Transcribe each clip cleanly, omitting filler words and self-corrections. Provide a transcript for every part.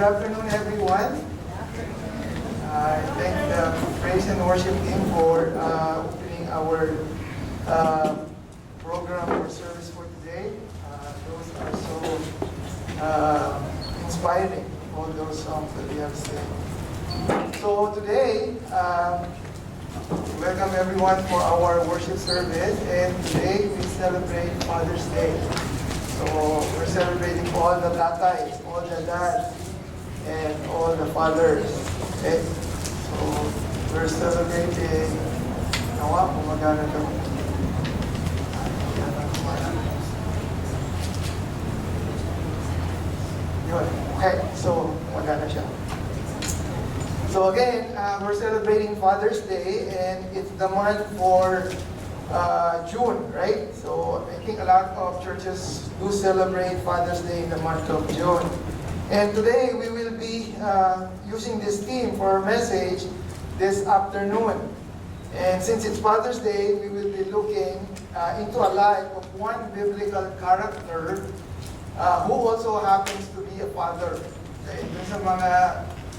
Good afternoon, everyone. I thank the praise and worship team for opening our program or service for today. Those are so inspiring, all those songs that we have sang. So today, welcome everyone for our worship service, and today we celebrate Father's Day. So we're celebrating all the tatays, all the dads, and all the fathers. Okay? So we're celebrating. Nawa, gumagana daw. Yun. Okay, so gumagana siya. So again, we're celebrating Father's Day, and it's the month for June, right? So I think a lot of churches do celebrate Father's Day in the month of June. And today we will be using this theme for our message this afternoon. And since it's Father's Day, we will be looking into a life of one biblical character who also happens to be a father. Okay? Sa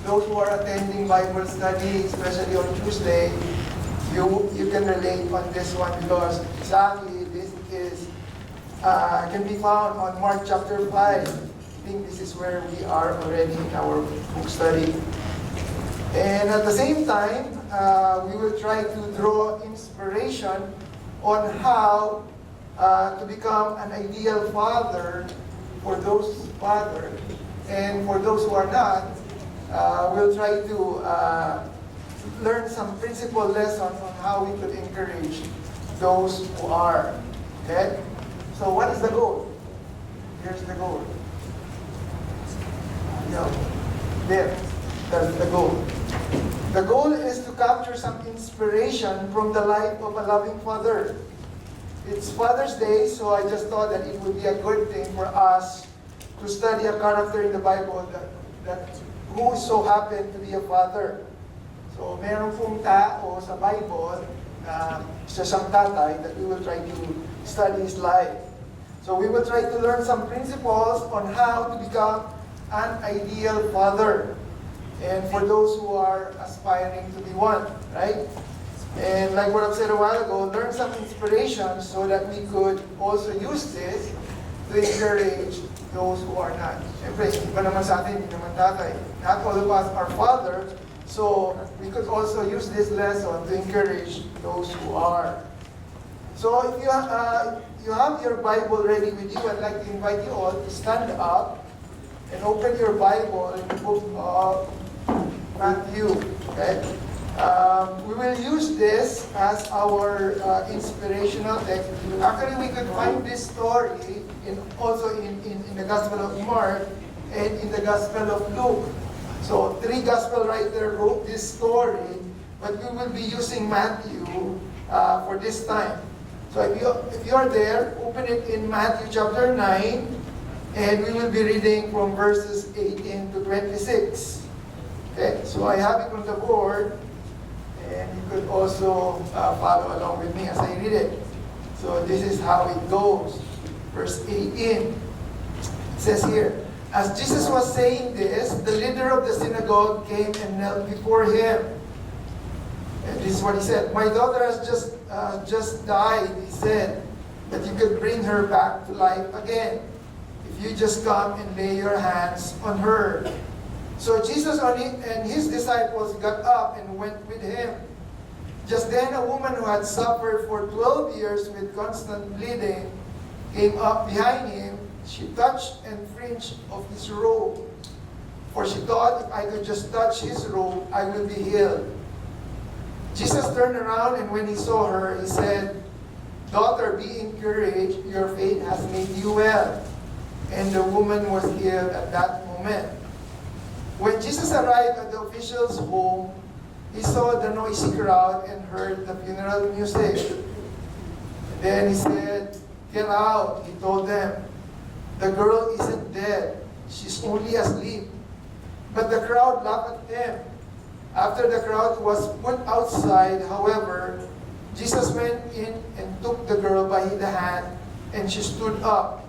those who are attending Bible study, especially on Tuesday, you can relate on this one because exactly this is can be found on Mark chapter 5. I think this is where we are already in our book study. And at the same time, we will try to draw inspiration on how to become an ideal father for those fathers. And for those who are not, we'll try to learn some principle lessons on how we could encourage those who are. Okay? So what is the goal? Here's the goal. There. That's the goal. The goal is to capture some inspiration from the life of a loving father. It's Father's Day, so I just thought that it would be a good thing for us to study a character in the Bible that who so happened to be a father. So meron pong tao sa Bible, isa siyang tatay, that we will try to study his life. So we will try to learn some principles on how to become an ideal father. And for those who are aspiring to be one, right? And like what I've said a while ago, learn some inspiration so that we could also use this to encourage those who are not. Siyempre, iba naman sa atin, hindi naman tatay. Not all of us are fathers, so we could also use this lesson to encourage those who are. So if you have your Bible ready with you, I'd like to invite you all to stand up and open your Bible in the book of Matthew. Okay? We will use this as our inspirational text. Actually, we could find this story also in the Gospel of Mark and in the Gospel of Luke. So 3 Gospel writers wrote this story, but we will be using Matthew for this time. So if you are there, open it in Matthew chapter 9, and we will be reading from verses 18 to 26. Okay, so I have it on the board, and you could also follow along with me as I read it. So this is how it goes. Verse 18, it says here, as Jesus was saying this, the leader of the synagogue came and knelt before him. And this is what he said, my daughter has just died, he said, but you could bring her back to life again if you just come and lay your hands on her. So Jesus and his disciples got up and went with him. Just then a woman who had suffered for 12 years with constant bleeding came up behind him. She touched and fringed of his robe. For she thought, if I could just touch his robe, I will be healed. Jesus turned around, and when he saw her, he said, daughter, be encouraged, your faith has made you well. And the woman was healed at that moment. When Jesus arrived at the official's home, he saw the noisy crowd and heard the funeral music. Then he said, get out, he told them. The girl isn't dead, she's only asleep. But the crowd laughed at him. After the crowd was put outside, however, Jesus went in and took the girl by the hand, and she stood up.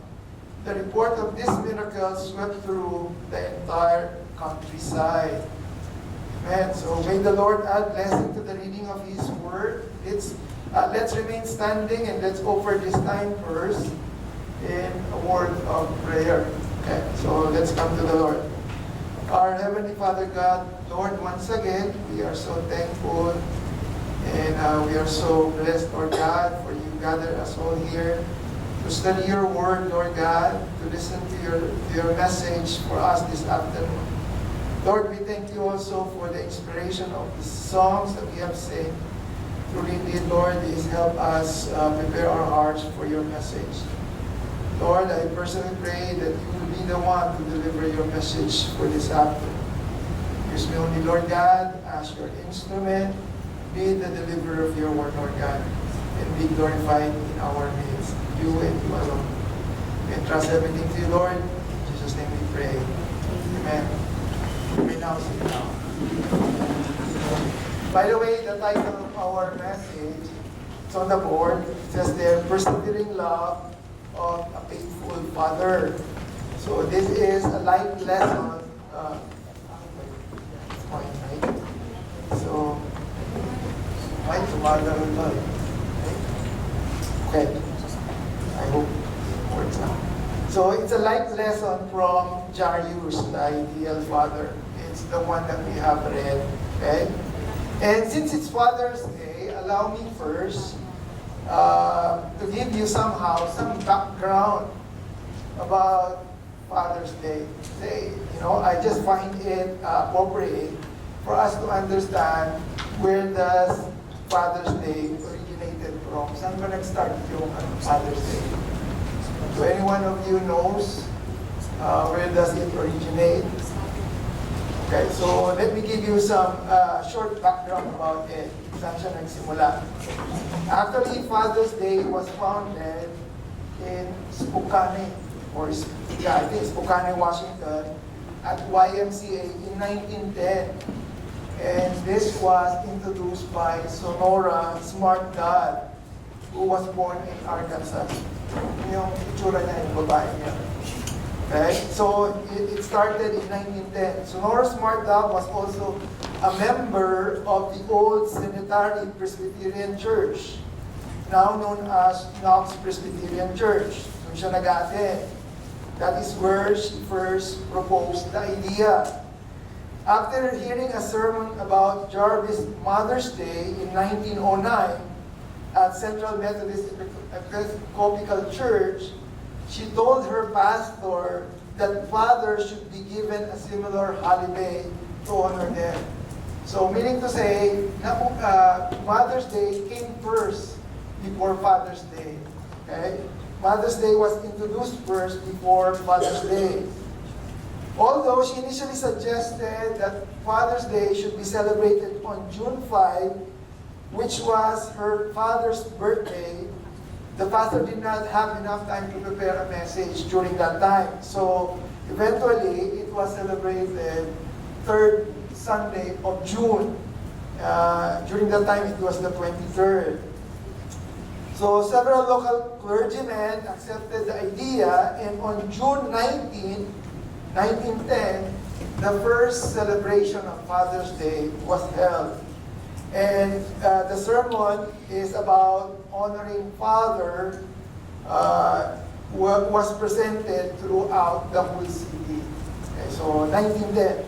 The report of this miracle swept through the entire countryside. Amen. So may the Lord add blessing to the reading of His Word. Let's remain standing and let's offer this time first in a word of prayer. Okay, so let's come to the Lord. Our Heavenly Father God, Lord, once again, we are so thankful and we are so blessed, Lord God, for you gathered us all here to study your word, Lord God, to listen to your message for us this afternoon. Lord, we thank you also for the inspiration of the songs that we have sang. Truly, indeed, Lord, these help us prepare our hearts for your message. Lord, I personally pray that you will be the one to deliver your message for this afternoon. Use me only, Lord God, as your instrument. Be the deliverer of your word, Lord God, and be glorified in our midst. You and you alone. We entrust everything to you, Lord. In Jesus' name we pray. Amen. You may now sit down. By the way, the title of our message, it's on the board. It says there, Persevering Love of a Faithful Father. So this is a light lesson. It's fine, right? So, right, tumagal. Okay. I hope it works out. So it's a light lesson from Jairus, the ideal father. It's the one that we have read. Okay? And since it's Father's Day, allow me first to give you some background about Father's Day. I just find it appropriate for us to understand where does Father's Day originated from. Saan ba nag-start yung Father's Day? So any one of you knows where does it originate? Okay, so let me give you some short background about it. Saan siya nagsimula? Actually, Father's Day was founded in Spokane, I think Spokane, Washington, at YMCA in 1910. And this was introduced by Sonora Smart God, who was born in Arkansas. Yung itsura niya, yung babae niya. Okay? So, it started in 1910. Sonora Smart God was also a member of the old Sanitary Presbyterian Church, now known as Knox Presbyterian Church. Doon siya nag-attend. That is where she first proposed the idea. After hearing a sermon about Jarvis Mother's Day in 1909 at Central Methodist Episcopal Church, she told her pastor that fathers should be given a similar holiday to honor them. So meaning to say, Mother's Day came first before Father's Day. Okay? Mother's Day was introduced first before Father's Day. Although she initially suggested that Father's Day should be celebrated on June 5, which was her father's birthday, the pastor did not have enough time to prepare a message during that time. So eventually, it was celebrated third Sunday of June. During that time, it was the 23rd. So several local clergymen accepted the idea, and on June 19, 1910, the first celebration of Father's Day was held. And the sermon is about honoring Father, was presented throughout the whole city. Okay, so 1910.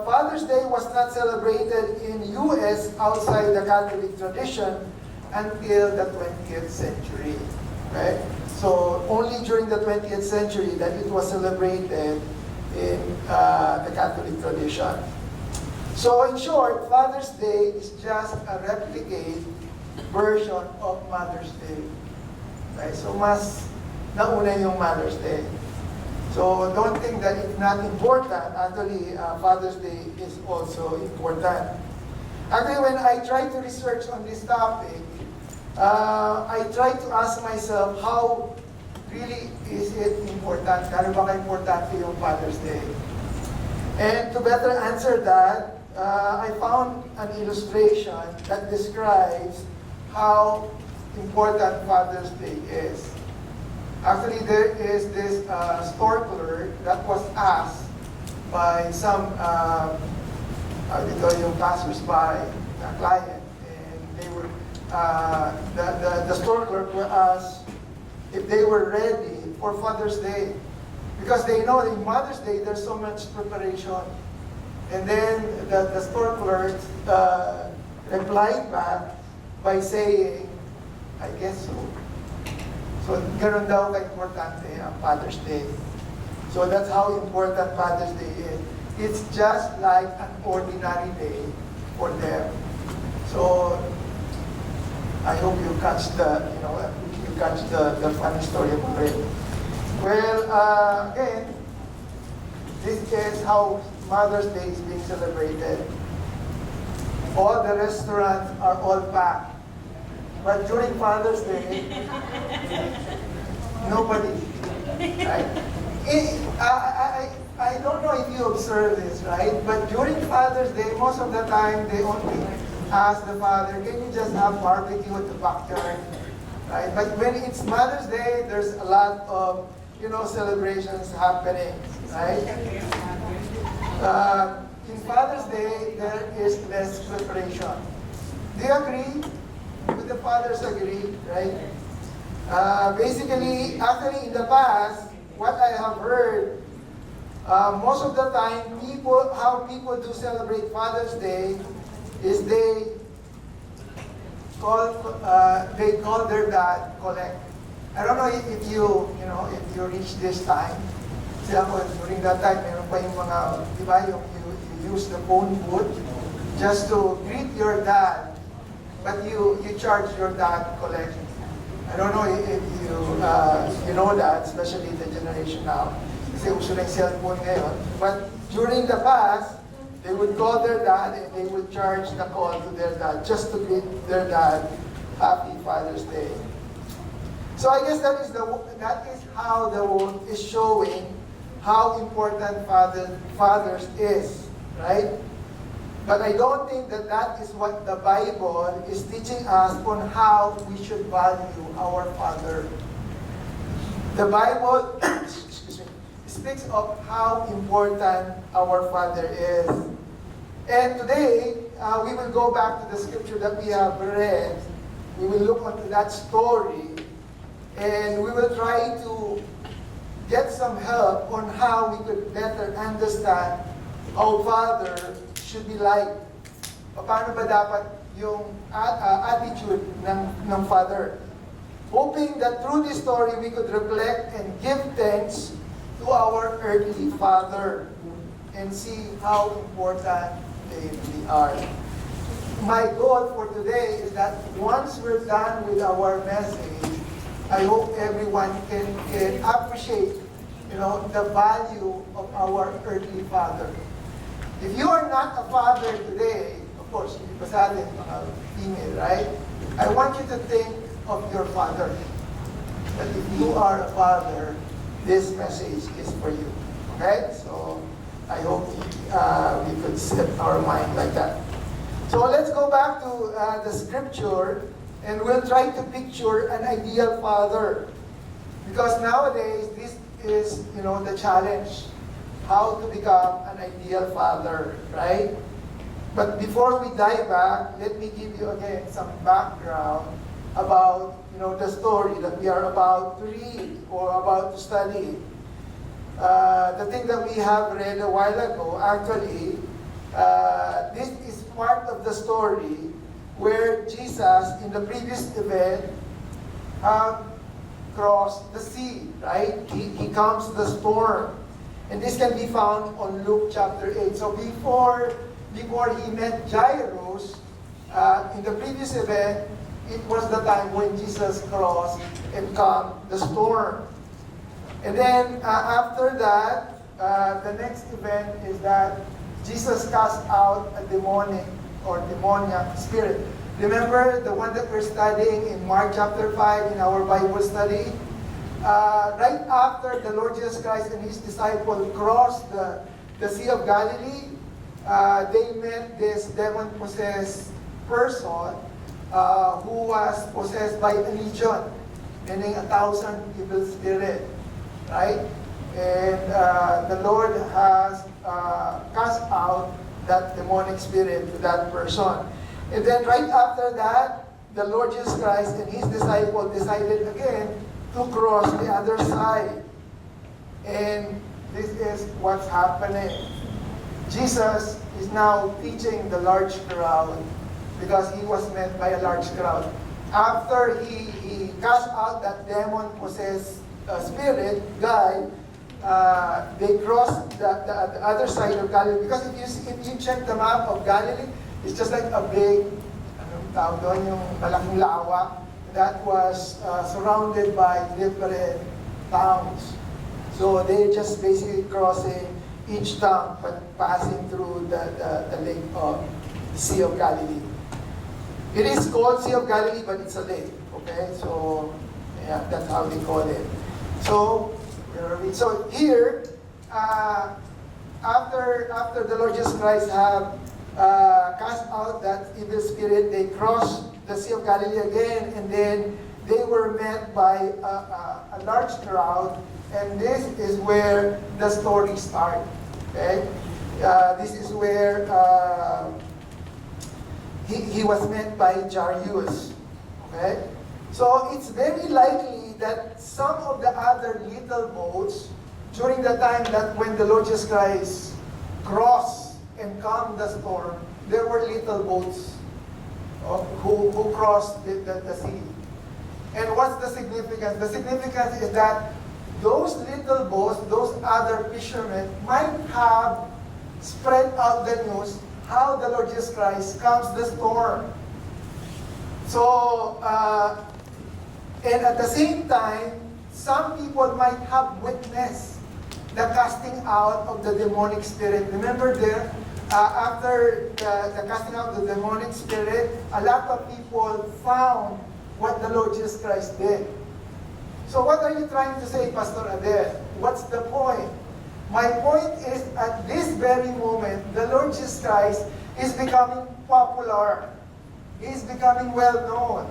Father's Day was not celebrated in U.S. outside the Catholic tradition until the 20th century. Okay? So only during the 20th century that it was celebrated in the Catholic tradition. So in short, Father's Day is just a replicate version of Mother's Day. Okay? So mas nauna yung Mother's Day. So don't think that it's not important. Actually, Father's Day is also important. Actually, when I try to research on this topic, I try to ask myself, how really is it important? Kano ba ka-importante yung Father's Day? And to better answer that, I found an illustration that describes how important Father's Day is. Actually, there is this store clerk that was asked by some, yung passers-by, the client, and they were, the store clerk will ask if they were ready for Father's Day. Because they know in Mother's Day, there's so much preparation. And then the store clerk replied back by saying, I guess so. So, ganun daw ka-importante ang Father's Day. So, that's how important Father's Day is. It's just like an ordinary day for them. So, I hope you catch the funny story of it. Well, again, this is how Mother's Day is being celebrated. All the restaurants are all packed. But during Father's Day, nobody. Right? I don't know if you observe this, right? But during Father's Day, most of the time, they only ask the father, can you just have barbecue at the backyard? Right? But when it's Mother's Day, there's a lot of, celebrations happening, right? In Father's Day, there is less preparation. Do you agree? Would the fathers agree, right? Basically, actually in the past, what I have heard, most of the time, how people do celebrate Father's Day is they call their dad collect. I don't know if you reach this time. Kasi ako, during that time, meron pa yung mga, di ba, you use the phone booth just to greet your dad, but you charge your dad collect. I don't know if you know that, especially the generation now. Kasi uso na yung cellphone ngayon. But during the past, they would call their dad and they would charge the call to their dad just to greet their dad, Happy Father's Day. So I guess that is how the world is showing how important fathers is, right? But I don't think that is what the Bible is teaching us on how we should value our father. The Bible excuse me, speaks of how important our father is. And today, we will go back to the scripture that we have read. We will look into that story, and we will try to get some help on how we could better understand how father should be like. Paano ba dapat yung attitude ng father? Hoping that through this story, we could reflect and give thanks to our earthly father and see how important they really are. My goal for today is that once we're done with our message, I hope everyone can appreciate, the value of our earthly father. If you are not a father today, of course, iba sa atin, mga female, right? I want you to think of your father. That if you are a father, this message is for you. Okay? So, I hope we could set our mind like that. So, let's go back to the scripture, and we'll try to picture an ideal father. Because nowadays, this is, the challenge. How to become an ideal father, right? But before we dive back, let me give you again some background about, the story that we are about to read or about to study. The thing that we have read a while ago, actually, this is part of the story where Jesus, in the previous event, crossed the sea, right? He calms the storm. And this can be found on Luke chapter 8. So before he met Jairus, in the previous event, it was the time when Jesus crossed and calmed the storm. And then after that, the next event is that Jesus cast out a demoniac spirit. Remember the one that we're studying in Mark chapter 5 in our Bible study? Right after the Lord Jesus Christ and His disciples crossed the Sea of Galilee, they met this demon-possessed person who was possessed by a legion, meaning 1,000 evil spirits, right? And the Lord has cast out that demonic spirit to that person. And then right after that, the Lord Jesus Christ and His disciple decided again to cross the other side. And this is what's happening. Jesus is now teaching the large crowd because He was met by a large crowd. After He cast out that demon-possessed spirit guy, they crossed the other side of Galilee. Because if you check the map of Galilee, it's just like a big, anong tawag doon, yung malaking lawa that was surrounded by different towns. So they're just basically crossing each town, but passing through the lake of Sea of Galilee. It is called Sea of Galilee, but it's a lake. Okay, so yeah, that's how they call it. So here, after the Lord Jesus Christ have cast out that evil spirit, they crossed the Sea of Galilee again, and then they were met by a large crowd, and this is where the story starts. Okay, this is where he was met by Jairus. Okay, so it's very likely that some of the other little boats, during the time that when the Lord Jesus Christ crossed and calmed the storm, there were little boats who crossed the sea. And what's the significance? The significance is that those little boats, those other fishermen, might have spread out the news how the Lord Jesus Christ calms the storm. So, and at the same time, some people might have witnessed the casting out of the demonic spirit. Remember there, after the casting out of the demonic spirit, a lot of people found what the Lord Jesus Christ did. So what are you trying to say, Pastor Adair? What's the point? My point is, at this very moment, the Lord Jesus Christ is becoming popular. He's becoming well-known.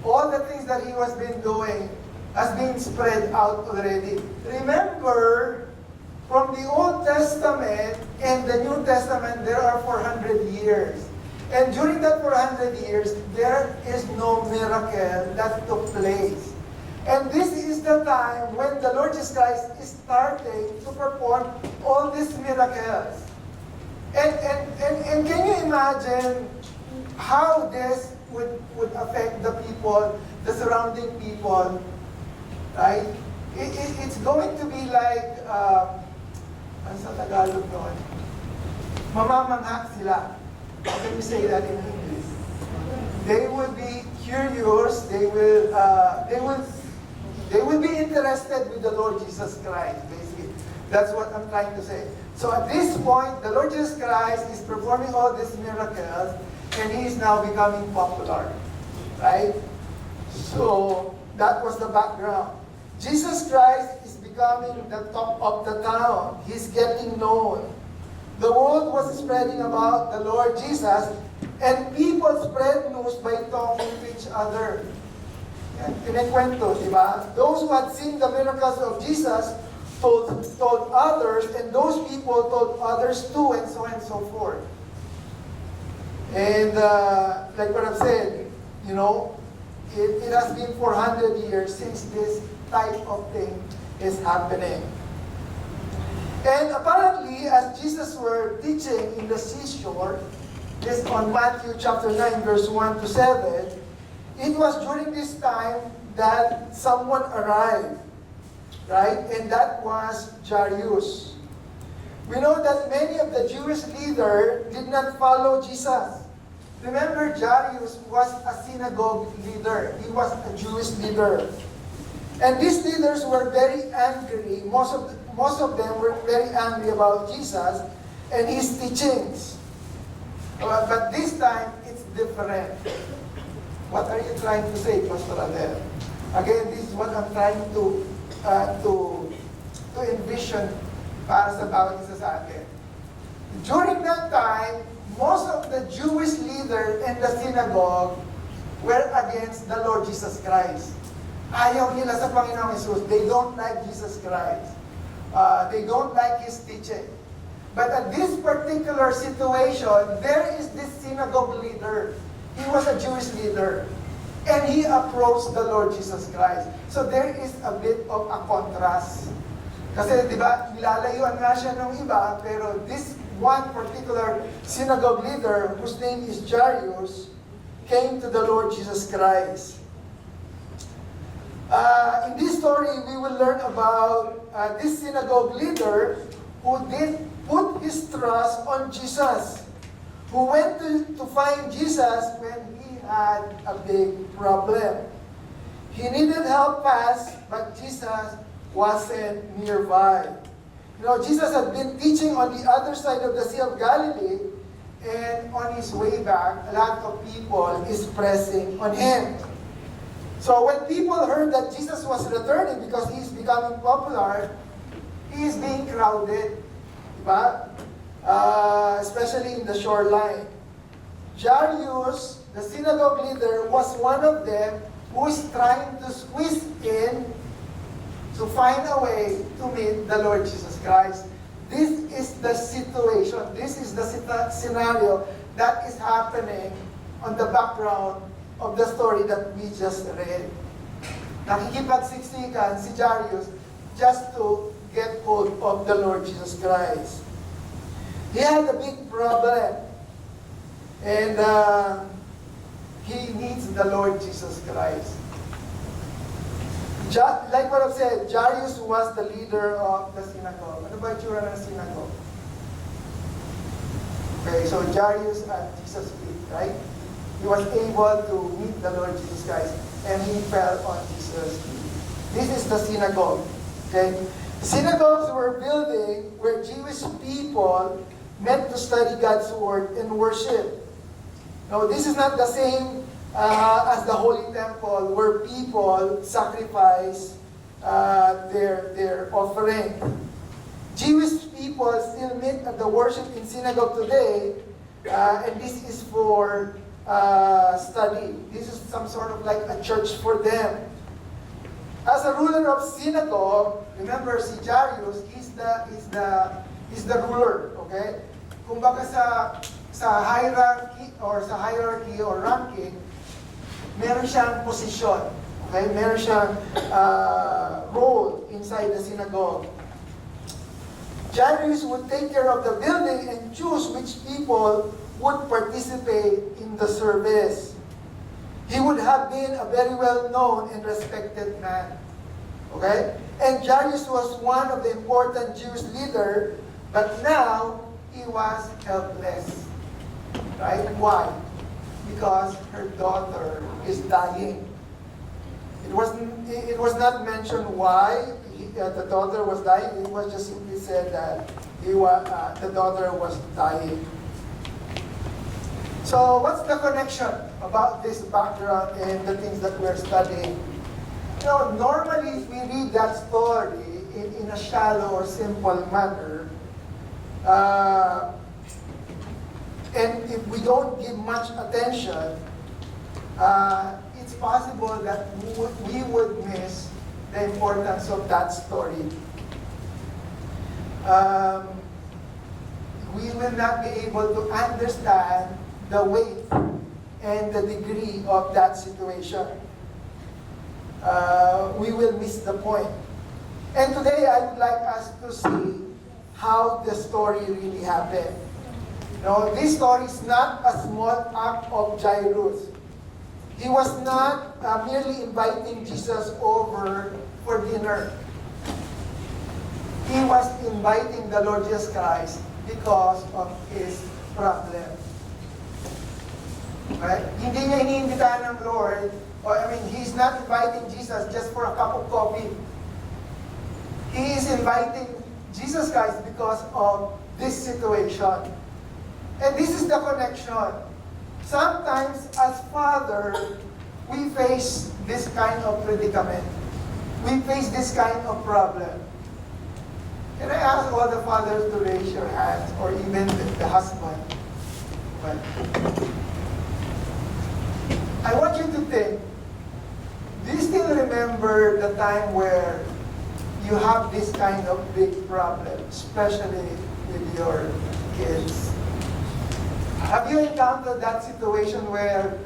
All the things that He has been doing has been spread out already. Remember, from the Old Testament and the New Testament, there are 400 years. And during that 400 years, there is no miracle that took place. And this is the time when the Lord Jesus Christ is starting to perform all these miracles. And can you imagine how this would affect the people, the surrounding people, right? It's going to be like, ano sa Tagalog noon? Mamamangha sila. How can you say that in English? They will be curious. They will be interested with the Lord Jesus Christ. Basically, that's what I'm trying to say. So at this point, the Lord Jesus Christ is performing all these miracles, and He is now becoming popular, right? So that was the background. Jesus Christ is becoming the top of the town. He's getting known. The world was spreading about the Lord Jesus, and people spread news by talking to each other. Yan, kinikwento, di ba? Those who had seen the miracles of Jesus told others, and those people told others too, and so on and so forth. And like what I've said, you know, it has been 400 years since this type of thing is happening. And apparently, as Jesus were teaching in the seashore, this on Matthew chapter 9, verse 1 to 7, it was during this time that someone arrived, right? And that was Jairus. We know that many of the Jewish leaders did not follow Jesus. Remember, Jairus was a synagogue leader. He was a Jewish leader. And these leaders were very angry. Most of them were very angry about Jesus and His teachings. But this time, it's different. What are you trying to say, Pastor Adair? Again, this is what I'm trying to envision para sa bawat isa sa atin. During that time, most of the Jewish leaders in the synagogue were against the Lord Jesus Christ. Ayaw nila sa Panginoong Jesus. They don't like Jesus Christ. They don't like his teaching. But at this particular situation, there is this synagogue leader. He was a Jewish leader. And he approached the Lord Jesus Christ. So there is a bit of a contrast. Kasi di ba, nilalayuan nga siya ng iba, pero this one particular synagogue leader, whose name is Jairus, came to the Lord Jesus Christ. In this story, we will learn about this synagogue leader who did put his trust on Jesus, who went to find Jesus when he had a big problem. He needed help fast, but Jesus wasn't nearby. You know, Jesus had been teaching on the other side of the Sea of Galilee, and on his way back, a lot of people is pressing on him. So when people heard that Jesus was returning because he's becoming popular, he is being crowded. Diba? Especially in the shoreline. Jairus, the synagogue leader, was one of them who is trying to squeeze in to find a way to meet the Lord Jesus Christ. This is the situation, this is the scenario that is happening on the background of the story that we just read. Nakikipagsiksikan si Jairus just to get hold of the Lord Jesus Christ. He had a big problem. And he needs the Lord Jesus Christ. Like what I've said, Jairus was the leader of the synagogue. Ano ba itsura ng synagogue? Okay, so Jairus at Jesus' feet, right? He was able to meet the Lord Jesus Christ, and he fell on Jesus' feet. This is the synagogue. Okay? Synagogues were building where Jewish people met to study God's Word and worship. Now, this is not the same as the Holy Temple where people sacrifice their offering. Jewish people still meet at the worship in synagogue today, and this is for study. This is some sort of like a church for them. As a ruler of synagogue, remember si Jairus, he's the ruler, okay? Kumbaga sa hierarchy or ranking, meron siyang posisyon, okay? Meron siyang role inside the synagogue. Jairus would take care of the building and choose which people would participate in the service. He would have been a very well-known and respected man. Okay? And Jairus was one of the important Jewish leaders, but now he was helpless. Right? Why? Because her daughter is dying. It was not mentioned why the daughter was dying. It was just simply said that the daughter was dying. So what's the connection about this background and the things that we're studying? You know, normally if we read that story in a shallow or simple manner, and if we don't give much attention, it's possible that we would miss the importance of that story. We will not be able to understand the weight and the degree of that situation. We will miss the point. And today I would like us to see how the story really happened. No, this story is not a small act of Jairus. He was not merely inviting Jesus over for dinner. He was inviting the Lord Jesus Christ because of his problem. Right? Hindi niya iniimbitahan ng Lord, he's not inviting Jesus just for a cup of coffee. He is inviting Jesus Christ because of this situation. And this is the connection. Sometimes, as father, we face this kind of predicament. We face this kind of problem. Can I ask all the fathers to raise your hands, or even the husband? Well, I want you to think, do you still remember the time where you have this kind of big problem, especially with your kids. Have you encountered that situation where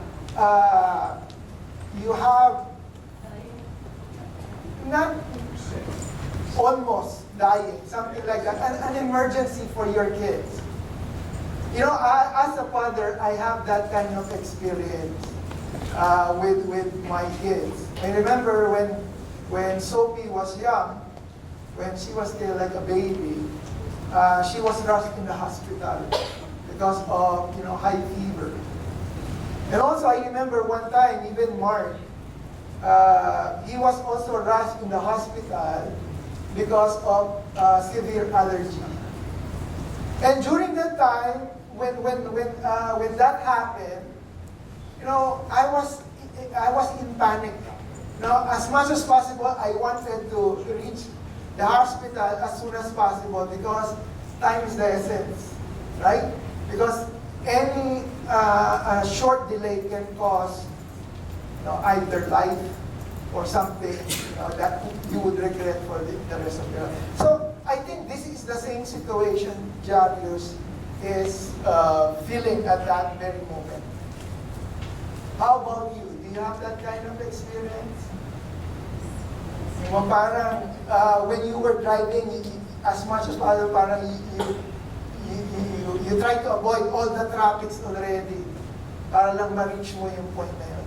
you have not almost dying, something like that, an emergency for your kids? You know, as a father, I have that kind of experience with my kids. I remember when Sophie was young, when she was still like a baby, she was rushed in the hospital because of, you know, high fever. And also I remember one time, even Mark, he was also rushed in the hospital because of severe allergy. And during that time, when that happened, you know, I was in panic. You know, as much as possible, I wanted to reach the hospital as soon as possible because time is the essence, right? Because any short delay can cause, you know, either life or something, you know, that you would regret for the rest of your life. So I think this is the same situation Jairus is feeling at that very moment. How about you? Do you have that kind of experience? Yung parang when you were driving, as much as possible, parang you try to avoid all the traffics already para lang ma-reach mo yung point na yun.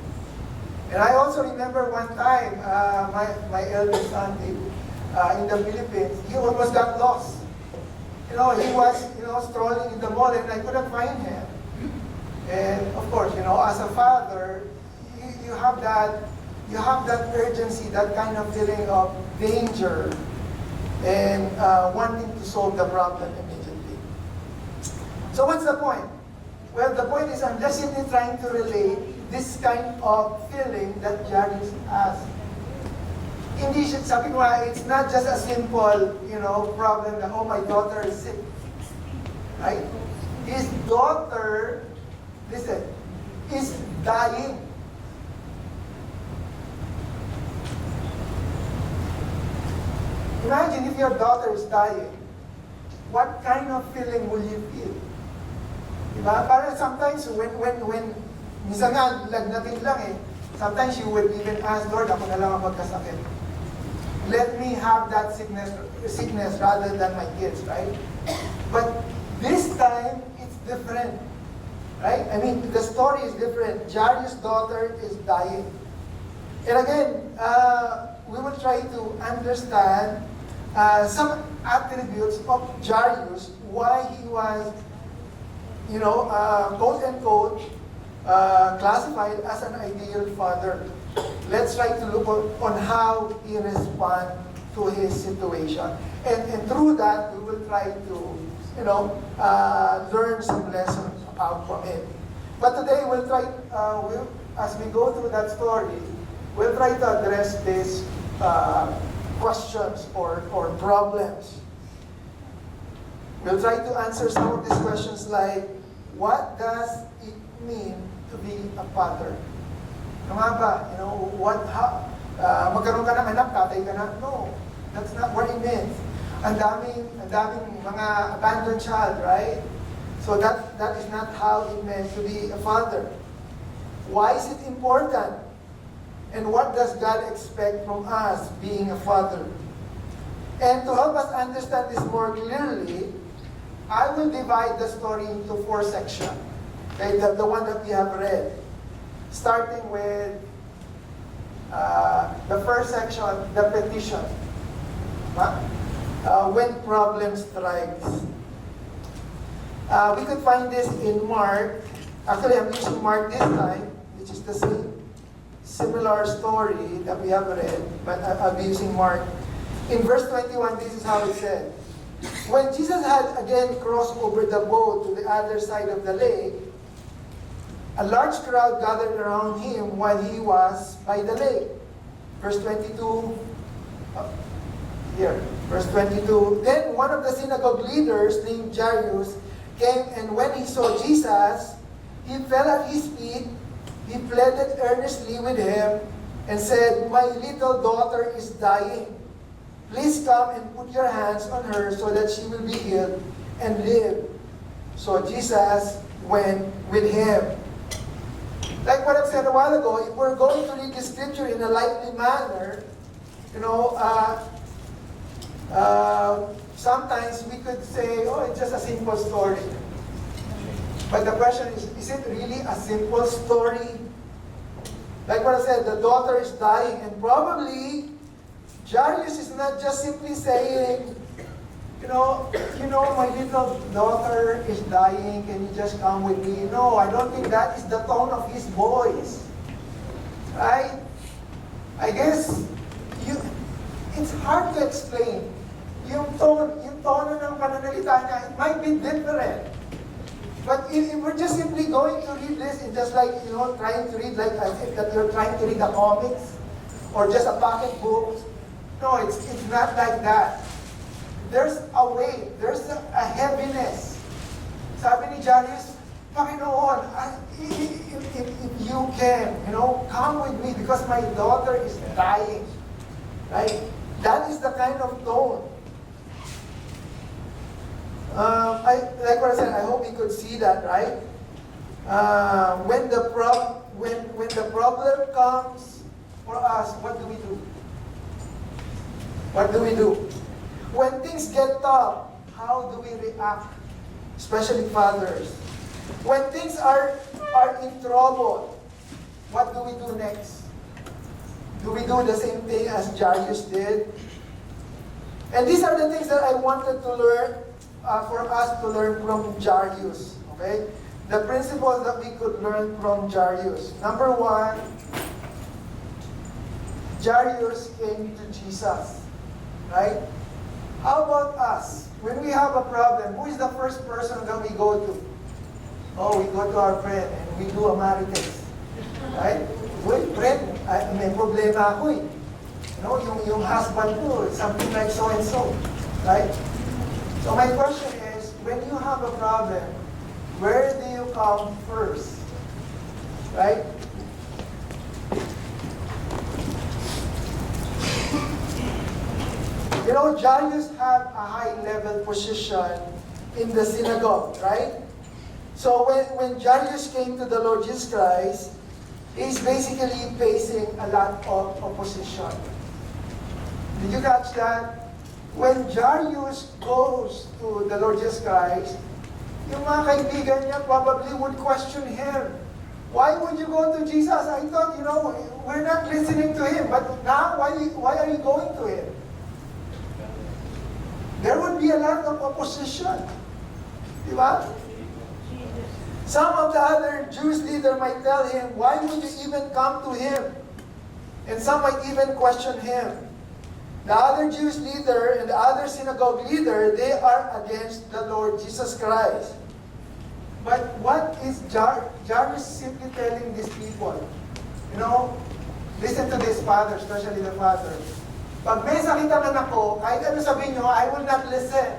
And I also remember one time, my eldest son, in the Philippines, he almost got lost. You know, he was, you know, strolling in the mall and I couldn't find him. And of course, you know, as a father, you have that urgency, that kind of feeling of danger and wanting to solve the problem immediately. So what's the point? Well, the point is I'm just simply trying to relate this kind of feeling that Jairus has. Hindi siya, sabi ko nga, it's not just a simple, you know, problem that, oh, my daughter is sick. Right? His daughter, listen, is dying. Imagine if your daughter is dying, what kind of feeling will you feel? Diba? Parang sometimes when minsan nga, lagnatin lang eh, sometimes you will even ask, Lord, ako na lang ang magkasakit. Let me have that sickness rather than my kids, right? But this time, it's different. Right? I mean, the story is different. Jairus' daughter is dying. And again, we will try to understand some attributes of Jairus, why he was, you know, quote unquote, classified as an ideal father. Let's try to look on how he responds to his situation. And through that, we will try to, you know, learn some lessons out from it. But today, we'll try, as we go through that story, we'll try to address these questions or problems. We'll try to answer some of these questions like, what does it mean to be a father? Ano nga ba? You know, magkaroon ka ng anak, tatay ka na? No, that's not what it means. Ang daming mga abandoned child, right? So that is not how it meant to be a father. Why is it important? And what does God expect from us being a father? And to help us understand this more clearly, I will divide the story into 4 sections. Okay, the one that we have read. Starting with the first section, the petition. When problem strikes. We could find this in Mark. Actually, I'm using Mark this time, which is the same similar story that we have read, but I'll be using Mark. In verse 21, this is how it said. When Jesus had again crossed over the boat to the other side of the lake, a large crowd gathered around him while he was by the lake. Verse 22, here, verse 22. Then one of the synagogue leaders named Jairus came, and when he saw Jesus, he fell at his feet. He pleaded earnestly with him and said, "My little daughter is dying. please come and put your hands on her so that she will be healed and live. So Jesus went with him. Like what I've said a while ago, if we're going to read the scripture in a lively manner, sometimes we could say, oh, it's just a simple story. But the question is it really a simple story? Like what I said, the daughter is dying, and probably Jairus is not just simply saying, my little daughter is dying, can you just come with me? No, I don't think that is the tone of his voice. Right? I guess, it's hard to explain. Yung tono ng pananalita niya, it might be different. But if we're just simply going to read this, and just like, trying to read like as if that you're trying to read a comics, or just a pocket book, no, it's not like that. There's a weight, there's a heaviness. Sabi ni Jairus, Panginoon, if you can, come with me because my daughter is dying. Right? That is the kind of tone. Like what I said, I hope you could see that, right? When the problem comes for us, what do we do? What do we do? When things get tough, how do we react? Especially fathers. When things are in trouble, what do we do next? Do we do the same thing as Jairus did? And these are the things that I wanted to learn, for us to learn from Jairus. Okay? The principles that we could learn from Jairus. Number one, Jairus came to Jesus. Right? How about us? When we have a problem, who is the first person that we go to? Oh, we go to our friend and we do a marites. Right? Uy, friend, may problema ako eh. Yung husband ko, something like so and so. Right? So my question is, when you have a problem, where do you come first? Right? Jairus had a high-level position in the synagogue, right? So when Jairus came to the Lord Jesus Christ, he's basically facing a lot of opposition. Did you catch that? When Jairus goes to the Lord Jesus Christ, yung mga kaibigan niya probably would question him. Why would you go to Jesus? I thought, we're not listening to him. But now, why are you going to him? There would be a lot of opposition. Diba? Some of the other Jewish leaders might tell him, why would you even come to him? And some might even question him. The other Jewish leader and the other synagogue leader, they are against the Lord Jesus Christ. But what is Jairus simply telling these people? Listen to this father, especially the father. Pag may sakit ang anak ko, kahit ano sabihin nyo, I will not listen.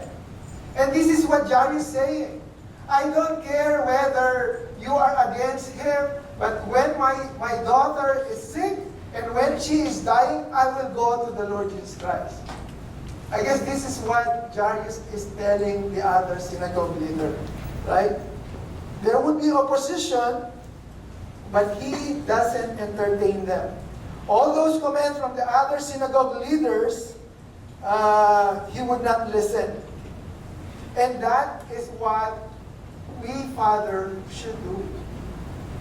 And this is what Jairus is saying. I don't care whether you are against him, but when my daughter is sick, and when she is dying, I will go to the Lord Jesus Christ. I guess this is what Jairus is telling the other synagogue leader. Right? There would be opposition, but he doesn't entertain them. All those comments from the other synagogue leaders, he would not listen. And that is what we father should do.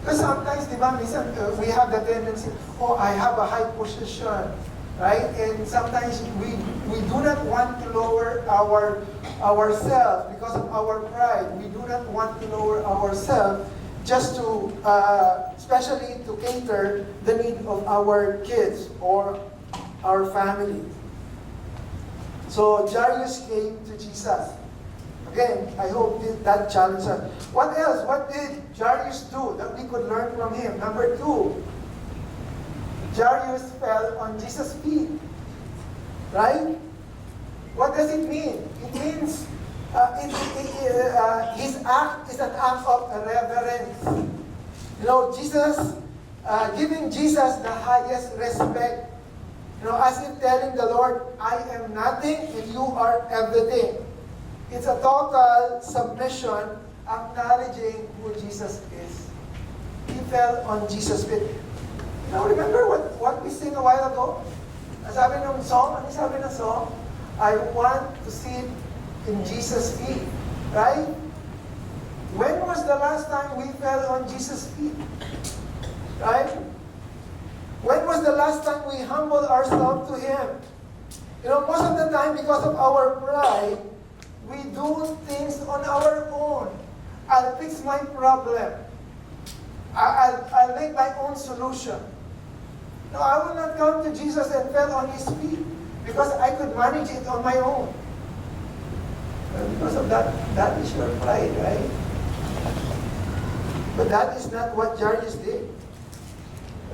Because sometimes, we have the tendency, I have a high position, right? And sometimes we do not want to lower ourselves because of our pride. We do not want to lower ourselves just to, especially to cater the need of our kids or our family. So Jairus came to Jesus. Again, I hope that challenged us. What else? What did Jairus do that we could learn from him? Number 2, Jairus fell on Jesus' feet. Right? What does it mean? It means his act is an act of reverence. Jesus, giving Jesus the highest respect As if telling the Lord, I am nothing and you are everything. It's a total submission, acknowledging who Jesus is. He fell on Jesus' feet. Remember what we sang a while ago? Sabi ng song, ano sabi ng song? I want to sit in Jesus' feet. Right? When was the last time we fell on Jesus' feet? Right? When was the last time we humbled ourselves to Him? Most of the time, because of our pride, we do things on our own. I'll fix my problem. I'll make my own solution. No, I will not come to Jesus and fell on His feet because I could manage it on my own. Well, because of that is your pride, right? But that is not what Jairus did.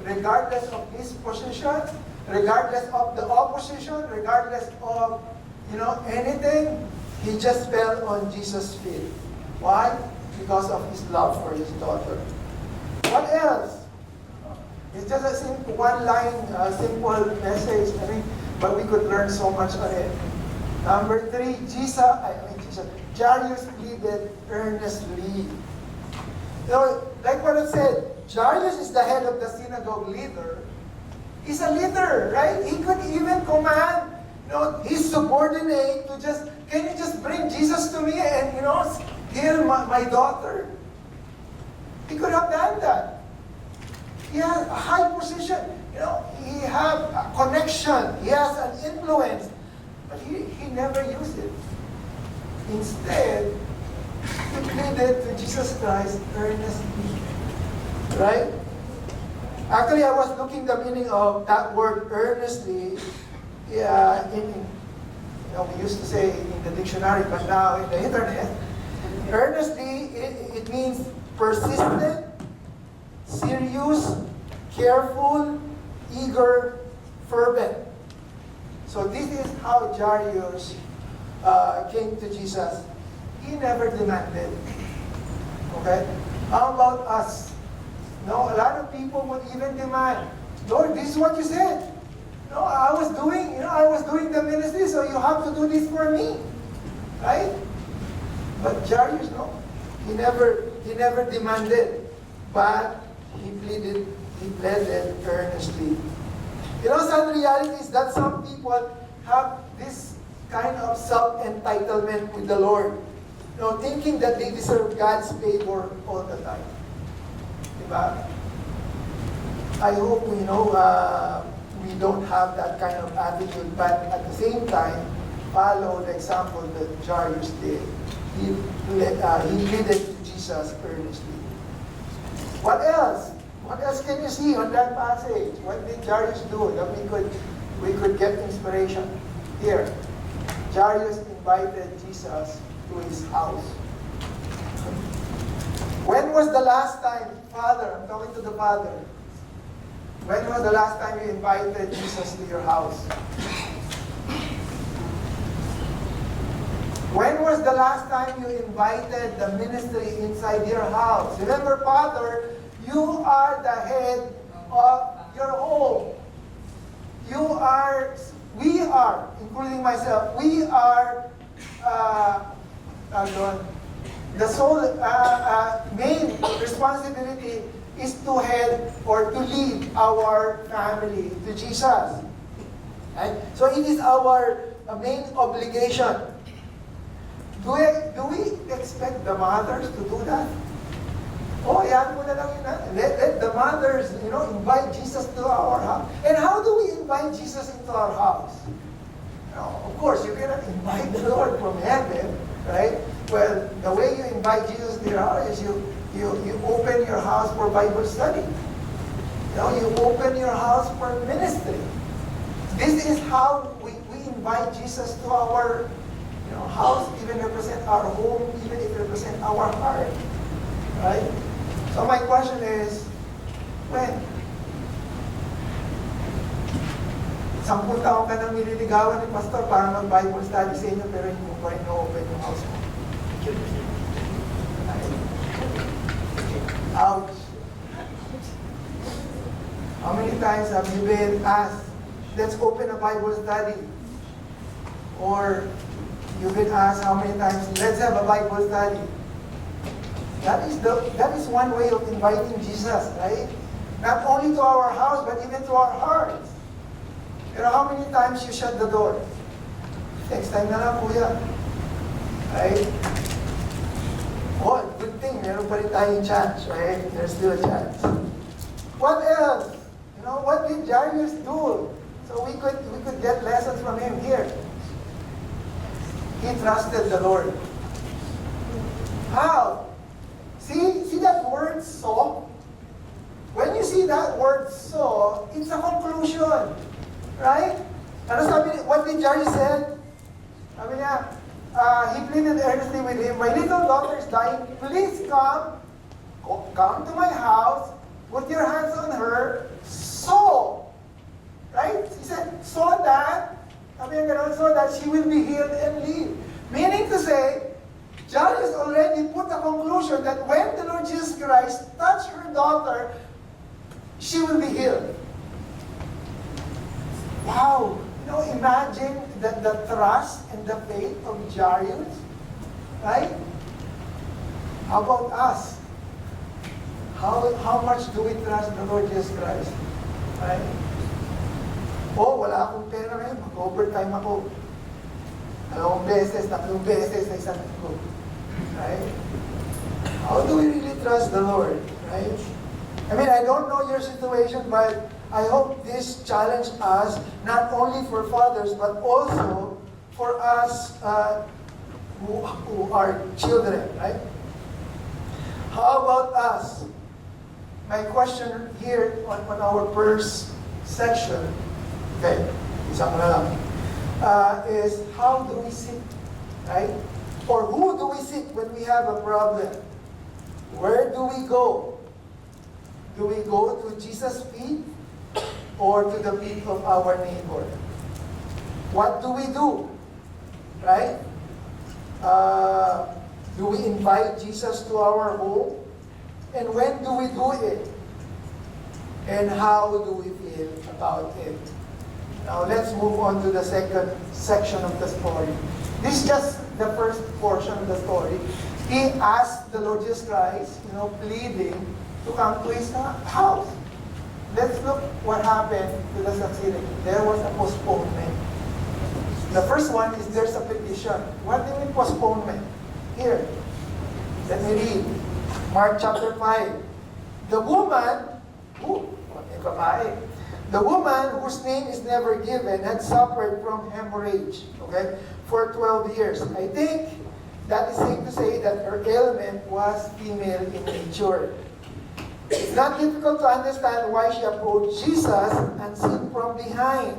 Regardless of his position, regardless of the opposition, regardless of, anything, he just fell on Jesus' feet. Why? Because of his love for his daughter. What else? It's just a simple one-line, simple message, but we could learn so much on it. Number 3, Jairus pleaded earnestly. Like what I said, Jairus is the head of the synagogue leader. He's a leader, right? He could even command, his subordinate to can you just bring Jesus to me and, heal my daughter? He could have done that. He has a high position. He has a connection. He has an influence. But he never used it. Instead, he pleaded to Jesus Christ earnestly. Right? Actually, I was looking the meaning of that word earnestly. We used to say in the dictionary, but now in the internet. Earnestly, it means persistent, serious, careful, eager, fervent. So this is how Jairus came to Jesus. He never demanded. Okay? How about us? A lot of people would even demand, Lord, this is what you said. I was doing the ministry, so you have to do this for me. Right? But Jairus, no. He never demanded, but he pleaded earnestly. Some reality is that some people have this kind of self-entitlement with the Lord. Thinking that they deserve God's favor all the time. Diba? I hope we don't have that kind of attitude, but at the same time, follow the example that Jairus did. He pleaded to Jesus earnestly. What else? What else can you see on that passage? What did Jairus do that we could get inspiration? Here, Jairus invited Jesus to his house. When was the last time, Father, I'm talking to the Father, when was the last time you invited Jesus to your house? When was the last time you invited the ministry inside your house? Remember, Father, you are the head of your home. We are, including myself, we are the sole main responsibility is to head or to lead our family to Jesus. Right? So it is our main obligation. Do we expect the mothers to do that? Yan mo na lang yun. Let the mothers, invite Jesus to our house. And how do we invite Jesus into our house? Of course, you cannot invite the Lord from heaven, right? Well, the way you invite Jesus to your house is you open your house for Bible study. You open your house for ministry. This is how we invite Jesus to our house, even represent our home, even if represent our heart. Right? So my question is, when? 10 taon ka nang nililigawan ni Pastor para mag-Bible study sa inyo, pero hindi mo pa rin na-open yung house mo. Ouch. How many times have you been asked let's open a Bible study. Or you've been asked how many times, let's have a Bible study. That is one way of inviting Jesus, right? Not only to our house, but even to our hearts. Pero how many times you shut the door? Next time na lang, kuya. Right? Oh, good thing, meron pa rin tayong chance, right? There's still a chance. What else? You know, what did Jairus do? So we could get lessons from him here. He trusted the Lord. How? See that word "so"? When you see that word "so", it's a conclusion. Right? Ano sabi niya? What did Jairus said? Sabi niya, he pleaded earnestly with him, "My little daughter is dying. Please come to my house, put your hands on her, so," right? He said, so that, sabi niya gano'n, so that she will be healed and live. Meaning to say, Jairus already put a conclusion that when the Lord Jesus Christ touched her daughter, she will be healed. Wow! You know, imagine the trust and the faith of Jairus, right? How about us? How much do we trust the Lord Jesus Christ? Right? Oh, wala akong pera ngayon, mag-overtime ako. 2 beses, 3 beses sa isang linggo. Right? How do we really trust the Lord? Right? I mean, I don't know your situation, but I hope this challenged us, not only for fathers, but also for us who are children, right? How about us? My question here on our first section, okay, isang na lang, is how do we seek, right? Or who do we seek when we have a problem? Where do we go? Do we go to Jesus' feet or to the feet of our neighbor? What do we do? Right? Do we invite Jesus to our home? And when do we do it? And how do we feel about it? Now let's move on to the second section of the story. This is just the first portion of the story. He asked the Lord Jesus Christ, pleading to come to his house. Let's look what happened to the succeeding. There was a postponement. The first one is there's a petition. What do you mean postponement? Here, let me read. Mark chapter 5. The woman, the woman whose name is never given had suffered from hemorrhage, for 12 years. I think that is safe to say that her ailment was female in nature. It's not difficult to understand why she approached Jesus and seen from behind.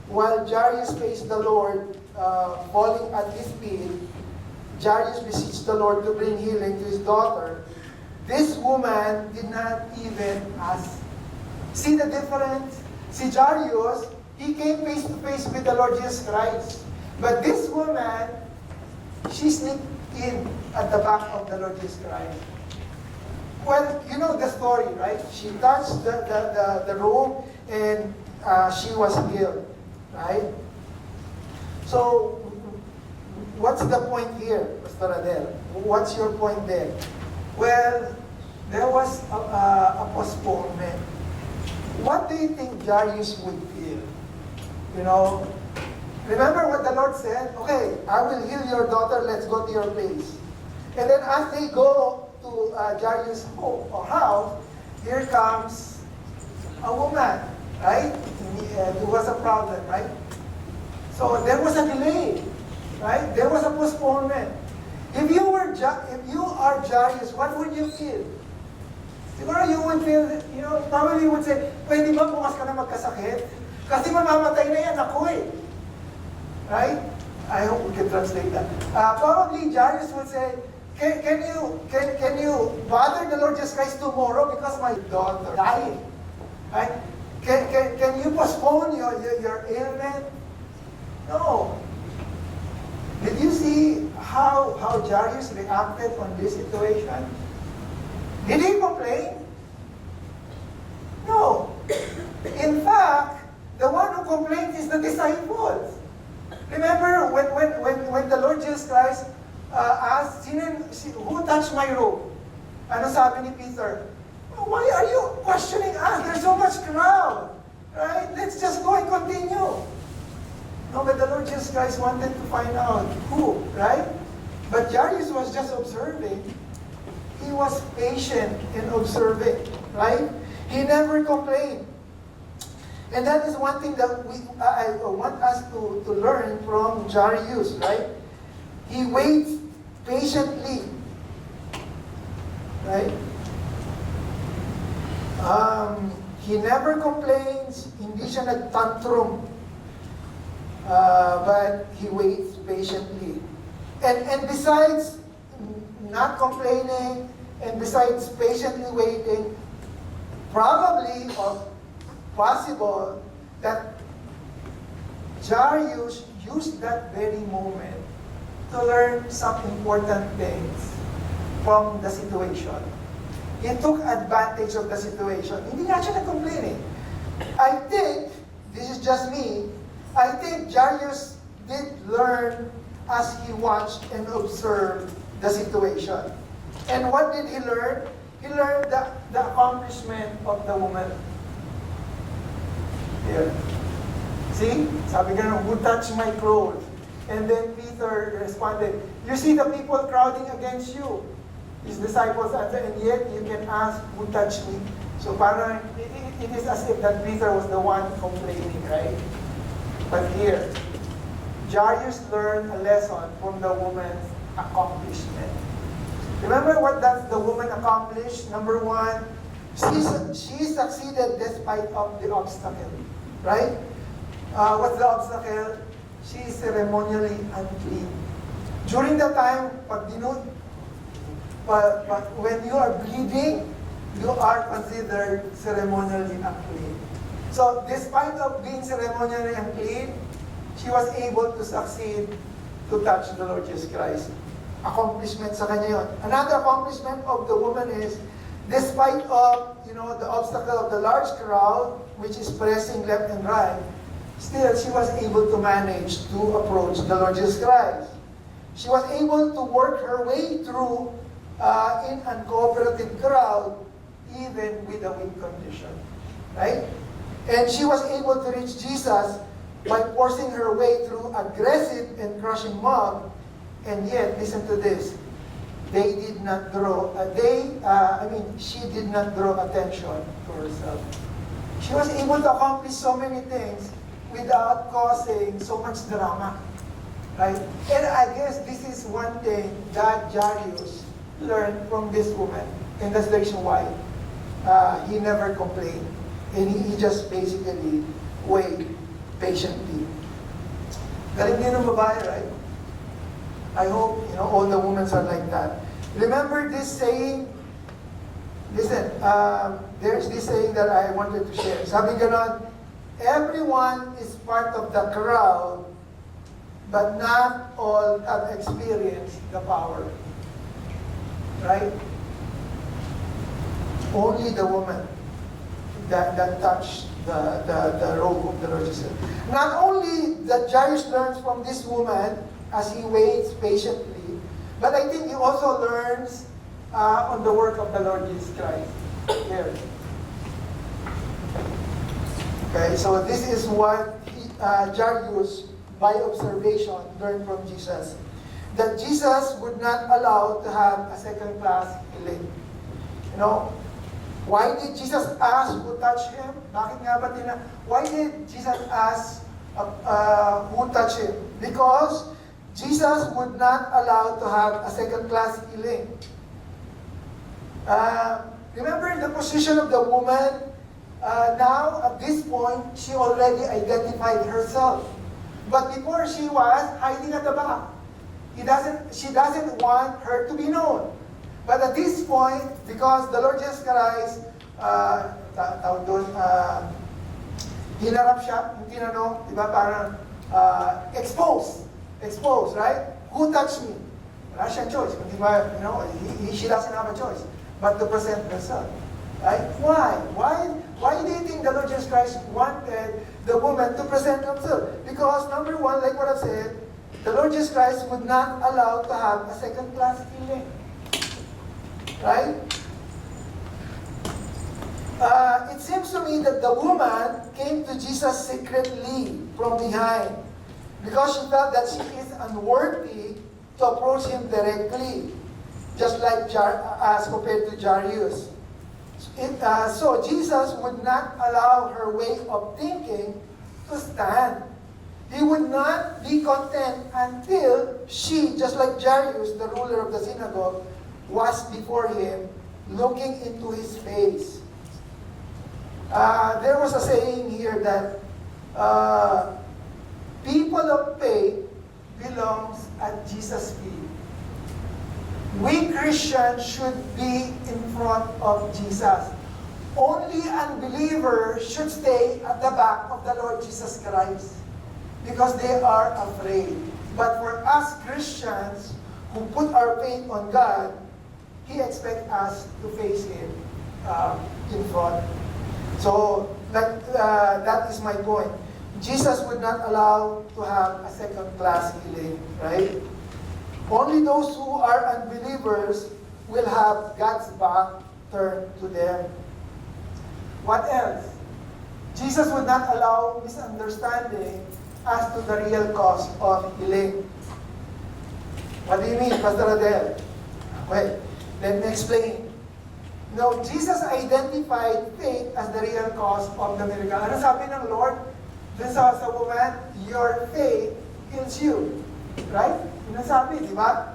While Jairus faced the Lord, falling at his feet, Jairus beseeched the Lord to bring healing to his daughter. This woman did not even ask. See the difference? Si Jairus, he came face to face with the Lord Jesus Christ. But this woman, she sneaked in at the back of the Lord Jesus Christ. Well, you know the story, right? She touched the room and she was healed, right? So, what's the point here, Pastor Adel? What's your point there? Well, there was a postponement. What do you think Jairus would feel? Remember what the Lord said? Okay, I will heal your daughter, let's go to your place. And then as they go to Jairus' home or house, here comes a woman, right? Who was a problem, right? So there was a delay, right? There was a postponement. If you are Jairus, what would you feel? Siguro you would feel, probably you would say, pwede ba bukas ka na magkasakit? Kasi mamamatay na yan ako eh. Right? I hope we can translate that. Probably Jairus would say, Can you bother the Lord Jesus Christ tomorrow because my daughter dying? Right? Can you postpone your ailment? No. Did you see how Jairus reacted on this situation? Did he complain? No. In fact, The one who complains is the disciples. Remember when the Lord Jesus Christ asked, who touched my robe? Ano sabi ni Peter? Why are you questioning us? There's so much crowd. Right? Let's just go and continue. No, but the Lord Jesus Christ wanted to find out who, right? But Jairus was just observing. He was patient in observing, right? He never complained. And that is one thing that I want us to learn from Jairus, right? He waits patiently, right? He never complains, hindi siya nagtantrum, but he waits patiently. And besides not complaining, and besides patiently waiting, probably or possible that Jairus used that very moment to learn some important things from the situation. He took advantage of the situation. Hindi nga siya nag-complain eh. I think, this is just me, I think Jairus did learn as he watched and observed the situation. And what did he learn? He learned the accomplishment of the woman. Here. See? Sabi ka, who touched my clothes? And then Peter responded, you see the people crowding against you. His disciples answered, and yet you can ask, who touched me? So parang, it is as if that Peter was the one complaining, right? But here, Jairus learned a lesson from the woman's accomplishment. Remember what the woman accomplished? Number one, she succeeded despite of the obstacle, right? What's the obstacle? She is ceremonially unclean. During the time, when you are bleeding, you are considered ceremonially unclean. So, despite of being ceremonially unclean, she was able to succeed to touch the Lord Jesus Christ. Accomplishment sa kanya yun. Another accomplishment of the woman is, despite of, the obstacle of the large crowd, which is pressing left and right, still she was able to manage to approach the Lord Jesus Christ. She was able to work her way through in an cooperative crowd, even with a weak condition. Right? And she was able to reach Jesus by forcing her way through aggressive and crushing mob. And yet, listen to this, she did not draw attention to herself. She was able to accomplish so many things without causing so much drama. Right? And I guess this is one thing that Jairus learned from this woman. And that's the reason why he never complained. And he just basically waited patiently. Galing din ng babae, right? I hope, all the women are like that. Remember this saying? Listen, there's this saying that I wanted to share. Sabi ganon, everyone is part of the crowd, but not all have experienced the power. Right? Only the woman that touched the robe of the Lord Jesus. Not only that Jairus learns from this woman as he waits patiently, but I think he also learns on the work of the Lord Jesus Christ. Here. Okay, so this is what Jairus, by observation, learned from Jesus. That Jesus would not allow to have a second-class healing. Why did Jesus ask who touched him? Bakit nga ba why did Jesus ask who touched him? Because Jesus would not allow to have a second-class healing. Remember the position of the woman? Now, at this point, she already identified herself. But before she was hiding at the back. She doesn't want her to be known. But at this point, because the Lord Jesus Christ, hinarap siya, yung tinanong, di ba, parang exposed, right? Who touched me? Wala siyang choice. Di ba, she doesn't have a choice but to present herself. Right? Why do you think the Lord Jesus Christ wanted the woman to present himself? Because number one, like what I've said, the Lord Jesus Christ would not allow to have a second-class healing. Right? It seems to me that the woman came to Jesus secretly from behind because she felt that she is unworthy to approach him directly, just like as compared to Jairus. So Jesus would not allow her way of thinking to stand. He would not be content until she, just like Jairus, the ruler of the synagogue, was before him, looking into his face. There was a saying here that people of faith belongs at Jesus' feet. We Christians should be in front of Jesus. Only unbelievers should stay at the back of the Lord Jesus Christ because they are afraid. But for us Christians who put our faith on God, He expects us to face Him in front. So that is my point. Jesus would not allow to have a second-class healing, right? Only those who are unbelievers will have God's back turned to them. What else? Jesus would not allow misunderstanding as to the real cause of healing. What do you mean, Pastor Adel? Well, let me explain. No, Jesus identified faith as the real cause of the miracle. Ano sabi ng Lord? Dun sa woman, your faith heals you. Right? Yun ang sabi, di ba?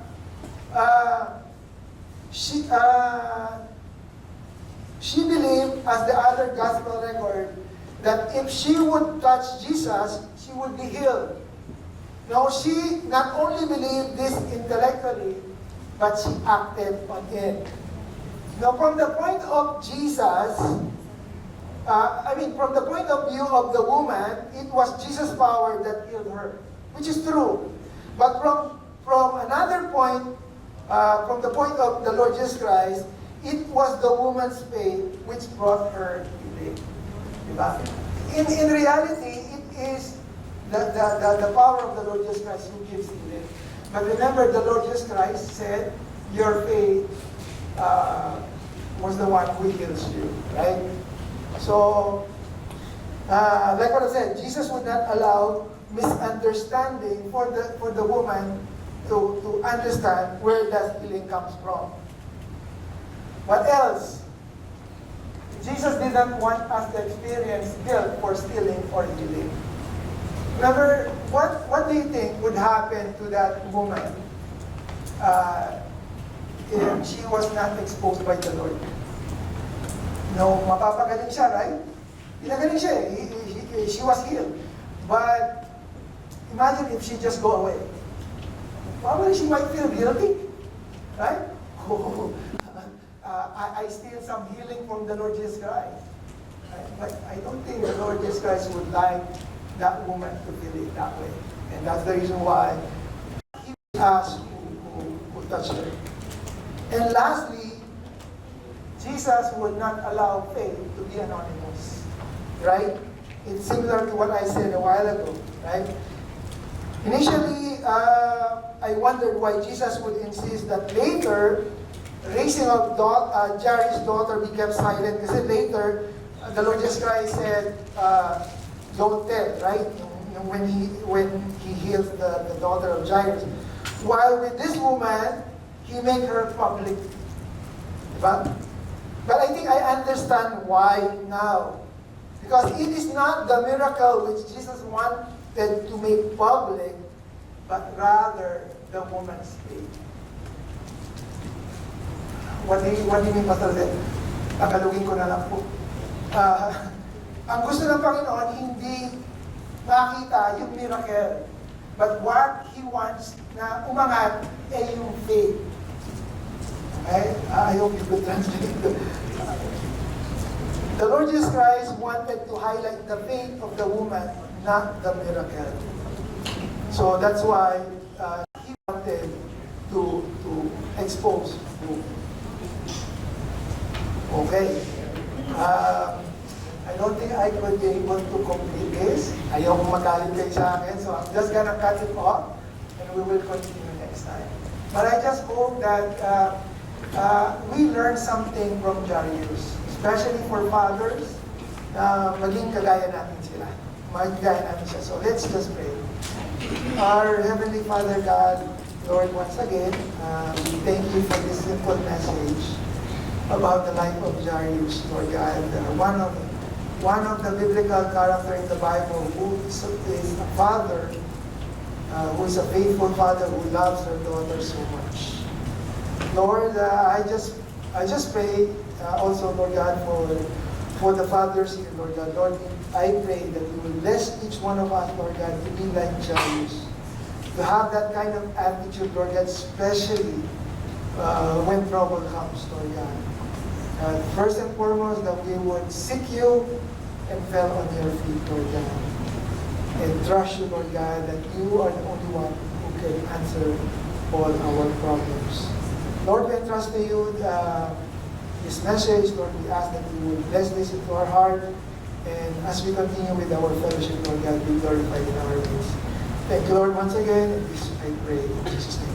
She believed, as the other gospel record, that if she would touch Jesus, she would be healed. No, she not only believed this intellectually, but she acted on it. Now, from the point of Jesus, from the point of view of the woman, it was Jesus' power that healed her, which is true. But from another point, from the point of the Lord Jesus Christ, it was the woman's faith which brought her healing. Diba? In reality, it is the power of the Lord Jesus Christ who gives healing. But remember, the Lord Jesus Christ said, your faith was the one who heals you. Right? So, like what I said, Jesus would not allow misunderstanding for the woman to understand where that healing comes from. What else? Jesus didn't want us to experience guilt for stealing or healing. Remember, what do you think would happen to that woman if she was not exposed by the Lord? No, mapapagaling siya, right? Pinagaling siya eh. She was healed. But imagine if she just go away. Probably she might feel guilty. Right? I steal some healing from the Lord Jesus Christ. Right? But I don't think the Lord Jesus Christ would like that woman to feel it that way. And that's the reason why He asked who touched her. And lastly, Jesus would not allow faith to be anonymous. Right? It's similar to what I said a while ago. Right? Initially, I wondered why Jesus would insist that later, raising of Jairus' daughter became silent. Kasi later, the Lord Jesus Christ said, don't tell, right? When he heals the daughter of Jairus. While with this woman, He made her public. Diba? But I think I understand why now. Because it is not the miracle which Jesus wanted to make public, but rather the woman's faith. What do you mean, Pastor Zed? Tagalogin ko na lang po. Ang gusto ng Panginoon, hindi makita yung miracle. But what He wants na umangat ay yung faith. I hope you could translate. The Lord Jesus Christ wanted to highlight the faith of the woman, not the miracle. So that's why He wanted to expose you. Okay. I don't think I could be able to complete this. Ayokong magalit kayo sa akin, so I'm just gonna cut it off and we will continue next time. But I just hope that we learn something from Jairus, especially for fathers, maging kagaya natin sila. Magkagaya natin siya. So let's just pray. Our Heavenly Father God, Lord, once again, we thank you for this simple message about the life of Jairus, Lord God. One of the biblical character in the Bible who is a father, who is a faithful father who loves her daughter so much. Lord, I just pray also, Lord God, for the fathers here, Lord God. Lord, I pray that you will bless each one of us, Lord God, to be like Jairus, to have that kind of attitude, Lord God, especially when trouble comes, Lord God. First and foremost, that we would seek you and fell on your feet, Lord God. And trust you, Lord God, that you are the only one who can answer all our problems. Lord, we entrust to you this message. Lord, we ask that you will bless this into our heart. And as we continue with our fellowship, Lord God, be glorified in our midst. Thank you, Lord, once again. And this I pray in Jesus' name.